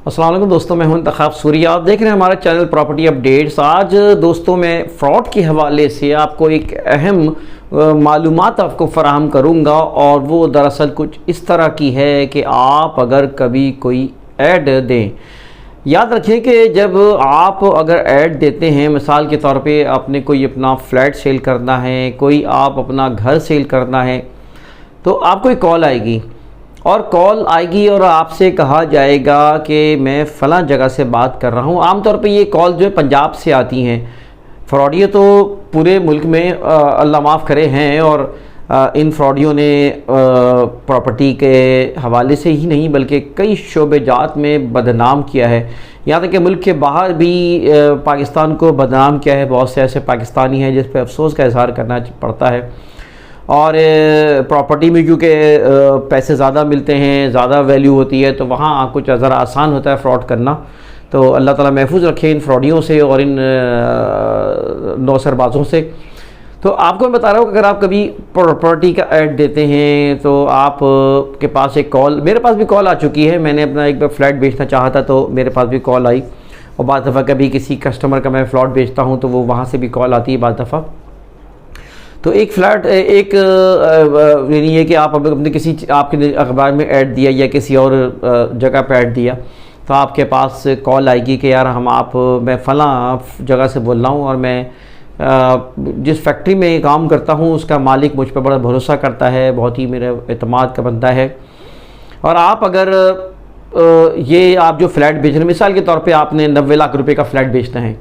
السلام علیکم دوستوں، میں ہوں انتخاب سوری، آپ دیکھ رہے ہیں ہمارا چینل پراپرٹی اپڈیٹس۔ آج دوستوں میں فراڈ کے حوالے سے آپ کو ایک اہم معلومات آپ کو فراہم کروں گا، اور وہ دراصل کچھ اس طرح کی ہے کہ آپ اگر کبھی کوئی ایڈ دیں، یاد رکھیں کہ جب آپ اگر ایڈ دیتے ہیں، مثال کے طور پہ آپ نے کوئی اپنا فلیٹ سیل کرنا ہے، کوئی آپ اپنا گھر سیل کرنا ہے، تو آپ کو ایک کال آئے گی، اور کال آئے گی اور آپ سے کہا جائے گا کہ میں فلاں جگہ سے بات کر رہا ہوں۔ عام طور پہ یہ کال جو ہے پنجاب سے آتی ہیں۔ فراڈیے تو پورے ملک میں اللہ معاف کرے ہیں، اور ان فراڈیوں نے پراپرٹی کے حوالے سے ہی نہیں بلکہ کئی شعبے جات میں بدنام کیا ہے، یہاں تک کہ ملک کے باہر بھی پاکستان کو بدنام کیا ہے۔ بہت سے ایسے پاکستانی ہیں جس پہ افسوس کا اظہار کرنا پڑتا ہے، اور پراپرٹی میں کیونکہ پیسے زیادہ ملتے ہیں، زیادہ ویلیو ہوتی ہے، تو وہاں کچھ ذرا آسان ہوتا ہے فراڈ کرنا۔ تو اللہ تعالیٰ محفوظ رکھے ان فراڈیوں سے اور ان نوسر بازوں سے۔ تو آپ کو میں بتا رہا ہوں کہ اگر آپ کبھی پراپرٹی کا ایڈ دیتے ہیں تو آپ کے پاس ایک کال، میرے پاس بھی کال آ چکی ہے، میں نے اپنا ایک بار فلیٹ بیچنا چاہا تھا تو میرے پاس بھی کال آئی، اور بعض دفعہ کبھی کسی کسٹمر کا میں فلیٹ بیچتا ہوں تو وہ وہاں سے بھی کال آتی ہے بعض دفعہ۔ تو ایک فلیٹ یعنی یہ کہ آپ اپنے کسی آپ کے اخبار میں ایڈ دیا یا کسی اور جگہ پہ ایڈ دیا، تو آپ کے پاس کال آئے گی کہ یار میں فلاں جگہ سے بول رہا ہوں، اور میں جس فیکٹری میں کام کرتا ہوں اس کا مالک مجھ پہ بڑا بھروسہ کرتا ہے، بہت ہی میرے اعتماد کا بندہ ہے، اور آپ اگر یہ آپ جو فلیٹ بیچ رہے ہیں، مثال کے طور پہ آپ نے 90 لاکھ روپے کا فلیٹ بیچنا ہے،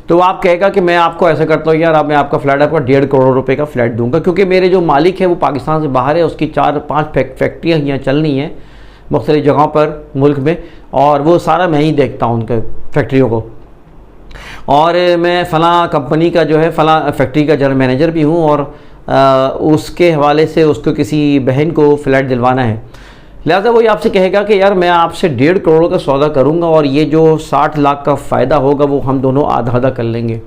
تو آپ کہے گا کہ میں آپ کو ایسا کرتا ہوں یار میں آپ کا فلیٹ آپ کو 1.5 کروڑ روپے کا فلیٹ دوں گا، کیونکہ میرے جو مالک ہے وہ پاکستان سے باہر ہے، اس کی 4-5 فیکٹریاں یہاں چلنی ہیں مختلف جگہوں پر ملک میں، اور وہ سارا میں ہی دیکھتا ہوں ان کے فیکٹریوں کو، اور میں فلاں کمپنی کا جو ہے فلاں فیکٹری کا جنرل مینیجر بھی ہوں، اور اس کے حوالے سے اس کو کسی بہن کو فلیٹ دلوانا ہے، لہٰذا وہی آپ سے کہے گا کہ یار میں آپ سے 1.5 کروڑ کا سودا کروں گا، اور یہ جو 60 لاکھ کا فائدہ ہوگا وہ ہم دونوں آدھا آدھا کر لیں گے۔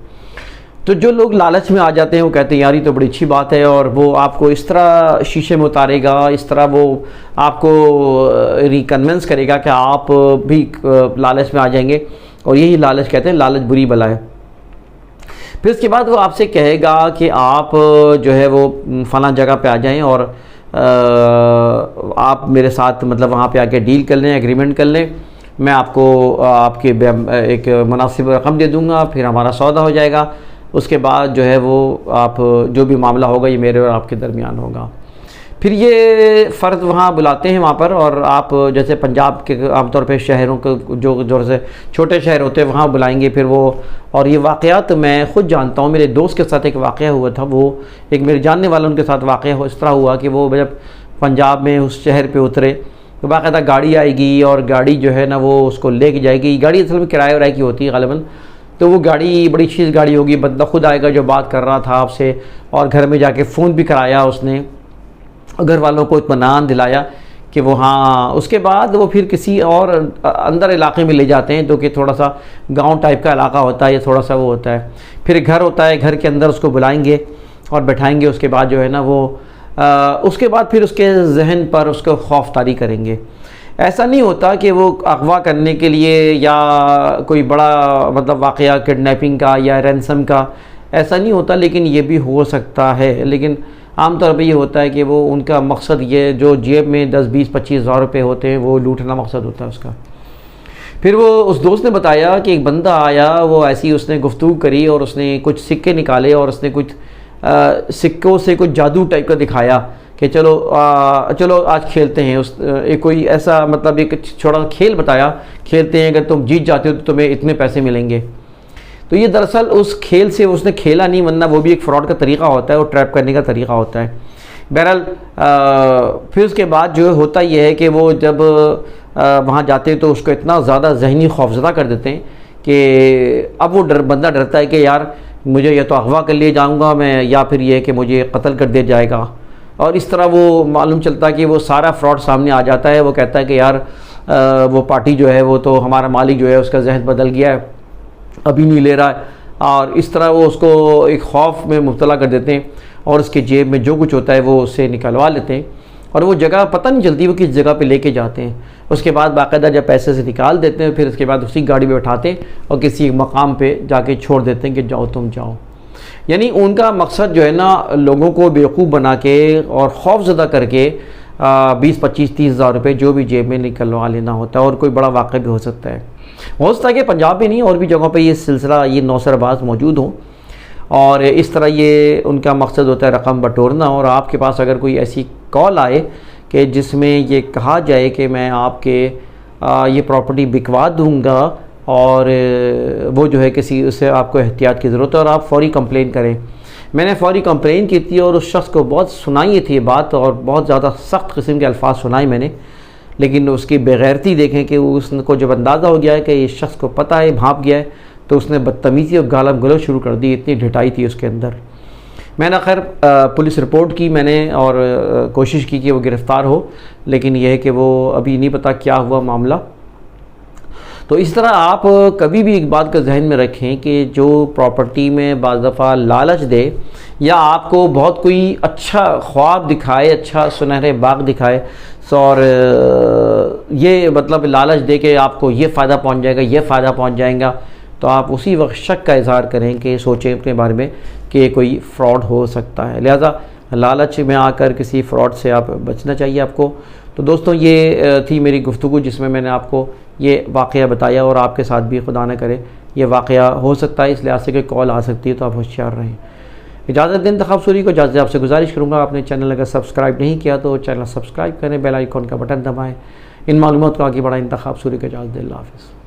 تو جو لوگ لالچ میں آ جاتے ہیں وہ کہتے ہیں یار یہ تو بڑی اچھی بات ہے، اور وہ آپ کو اس طرح شیشے میں اتارے گا، اس طرح وہ آپ کو ریکنونس کرے گا کہ آپ بھی لالچ میں آ جائیں گے، اور یہی لالچ کہتے ہیں، لالچ بری بلا ہے۔ پھر اس کے بعد وہ آپ سے کہے گا کہ آپ جو ہے وہ فلاں جگہ پہ آ جائیں، اور آپ میرے ساتھ مطلب وہاں پہ آ کے ڈیل کر لیں، ایگریمنٹ کر لیں، میں آپ کو آپ کے ایک مناسب رقم دے دوں گا، پھر ہمارا سودا ہو جائے گا، اس کے بعد جو ہے وہ آپ جو بھی معاملہ ہوگا یہ میرے اور آپ کے درمیان ہوگا۔ پھر یہ فرد وہاں بلاتے ہیں وہاں پر، اور آپ جیسے پنجاب کے عام طور پہ شہروں کے جو سے چھوٹے شہر ہوتے ہیں وہاں بلائیں گے، پھر وہ، اور یہ واقعات میں خود جانتا ہوں، میرے دوست کے ساتھ ایک واقعہ ہوا تھا، وہ ایک میرے جاننے والا ان کے ساتھ واقعہ اس طرح ہوا کہ وہ جب پنجاب میں اس شہر پہ اترے تو باقاعدہ گاڑی آئے گی، اور گاڑی جو ہے نا وہ اس کو لے کے جائے گی، گاڑی اصل میں کرایہ ورائے کی ہوتی ہے غالباً، تو وہ گاڑی بڑی چیز گاڑی ہوگی، بندہ خود آئے گا جو بات کر رہا تھا آپ سے، اور گھر میں جا کے فون بھی کرایا اس نے، گھر والوں کو اطمینان دلایا کہ وہ ہاں، اس کے بعد وہ پھر کسی اور اندر علاقے میں لے جاتے ہیں جو کہ تھوڑا سا گاؤں ٹائپ کا علاقہ ہوتا ہے، یا تھوڑا سا وہ ہوتا ہے، پھر گھر ہوتا ہے، گھر کے اندر اس کو بلائیں گے اور بٹھائیں گے، اس کے بعد جو ہے نا وہ اس کے بعد پھر اس کے ذہن پر اس کو خوف طاری کریں گے۔ ایسا نہیں ہوتا کہ وہ اغوا کرنے کے لیے یا کوئی بڑا مطلب واقعہ کڈنیپنگ کا یا رینسم کا ایسا نہیں ہوتا، لیکن یہ بھی ہو سکتا ہے، لیکن عام طور پہ یہ ہوتا ہے کہ وہ ان کا مقصد یہ جو جیب میں 10-20-25 ہزار روپے ہوتے ہیں وہ لوٹنا مقصد ہوتا ہے اس کا۔ پھر وہ اس دوست نے بتایا کہ ایک بندہ آیا، وہ ایسی اس نے گفتگو کری، اور اس نے کچھ سکے نکالے، اور اس نے کچھ سکوں سے کچھ جادو ٹائپ کا دکھایا کہ چلو آج کھیلتے ہیں، ایک کوئی ایسا مطلب ایک چھوٹا کھیل بتایا، کھیلتے ہیں، اگر تم جیت جاتے ہو تو تمہیں اتنے پیسے ملیں گے۔ تو یہ دراصل اس کھیل سے اس نے کھیلا نہیں، ورنہ وہ بھی ایک فراڈ کا طریقہ ہوتا ہے، اور ٹریپ کرنے کا طریقہ ہوتا ہے۔ بہرحال پھر اس کے بعد جو ہوتا یہ ہے کہ وہ جب وہاں جاتے ہیں تو اس کو اتنا زیادہ ذہنی خوفزدہ کر دیتے ہیں کہ اب وہ بندہ ڈرتا ہے کہ یار مجھے یا تو اغوا کر لیے جاؤں گا میں، یا پھر یہ کہ مجھے قتل کر دیا جائے گا، اور اس طرح وہ معلوم چلتا ہے کہ وہ سارا فراڈ سامنے آ جاتا ہے۔ وہ کہتا ہے کہ یار وہ پارٹی جو ہے وہ تو ہمارا مالک جو ہے اس کا ذہن بدل گیا ہے، ابھی نہیں لے رہا ہے، اور اس طرح وہ اس کو ایک خوف میں مبتلا کر دیتے ہیں، اور اس کے جیب میں جو کچھ ہوتا ہے وہ اس سے نکلوا لیتے ہیں، اور وہ جگہ پتہ نہیں چلتی وہ کس جگہ پہ لے کے جاتے ہیں. اس کے بعد باقاعدہ جب پیسے سے نکال دیتے ہیں پھر اس کے بعد اسی گاڑی میں بٹھاتے اور کسی مقام پہ جا کے چھوڑ دیتے ہیں کہ جاؤ تم جاؤ. یعنی ان کا مقصد جو ہے نا لوگوں کو بیوقوف بنا کے اور خوف زدہ کر کے 20 25 30 ہزار روپے جو بھی جیب میں نکلوا لینا ہوتا ہے. اور کوئی بڑا واقعہ بھی ہو سکتا ہے. ہو سکتا ہے کہ پنجاب میں نہیں اور بھی جگہوں پہ یہ سلسلہ یہ نوسر باز موجود ہوں اور اس طرح یہ ان کا مقصد ہوتا ہے رقم بٹورنا. اور آپ کے پاس اگر کوئی ایسی کال آئے کہ جس میں یہ کہا جائے کہ میں آپ کے یہ پراپرٹی بکوا دوں گا اور وہ جو ہے کسی اس سے آپ کو احتیاط کی ضرورت ہے اور آپ فوری کمپلین کریں. میں نے فوری کمپلین کی تھی اور اس شخص کو بہت سنائی تھی یہ بات اور بہت زیادہ سخت قسم کے الفاظ سنائے میں نے. لیکن اس کی بےغیرتی دیکھیں کہ اس کو جب اندازہ ہو گیا ہے کہ یہ شخص کو پتہ ہے بھانپ گیا ہے تو اس نے بدتمیزی اور گالم گلوچ شروع کر دی. اتنی ڈھٹائی تھی اس کے اندر. میں نے خیر پولیس رپورٹ کی میں نے اور کوشش کی کہ وہ گرفتار ہو لیکن یہ ہے کہ وہ ابھی نہیں پتہ کیا ہوا معاملہ. تو اس طرح آپ کبھی بھی ایک بات کا ذہن میں رکھیں کہ جو پراپرٹی میں بعض دفعہ لالچ دے یا آپ کو بہت کوئی اچھا خواب دکھائے اچھا سنہرے باغ دکھائے اور یہ مطلب لالچ دے کہ آپ کو یہ فائدہ پہنچ جائے گا یہ فائدہ پہنچ جائے گا تو آپ اسی وقت شک کا اظہار کریں کہ سوچیں اپنے بارے میں کہ کوئی فراڈ ہو سکتا ہے. لہٰذا لالچ میں آ کر کسی فراڈ سے آپ بچنا چاہیے آپ کو. تو دوستوں یہ تھی میری گفتگو جس میں نے آپ کو یہ واقعہ بتایا اور آپ کے ساتھ بھی خدا نہ کرے یہ واقعہ ہو سکتا ہے اس لحاظ سے کہ کال آ سکتی ہے تو آپ ہوشیار رہیں. اجازت دیں انتخاب سوری کو. اجازت آپ سے گزارش کروں گا آپ نے چینل اگر سبسکرائب نہیں کیا تو چینل سبسکرائب کریں بیل آئیکن کا بٹن دبائیں. ان معلومات کو آگے بڑھائیں. انتخاب سوری کو اجازت دیں. اللہ حافظ.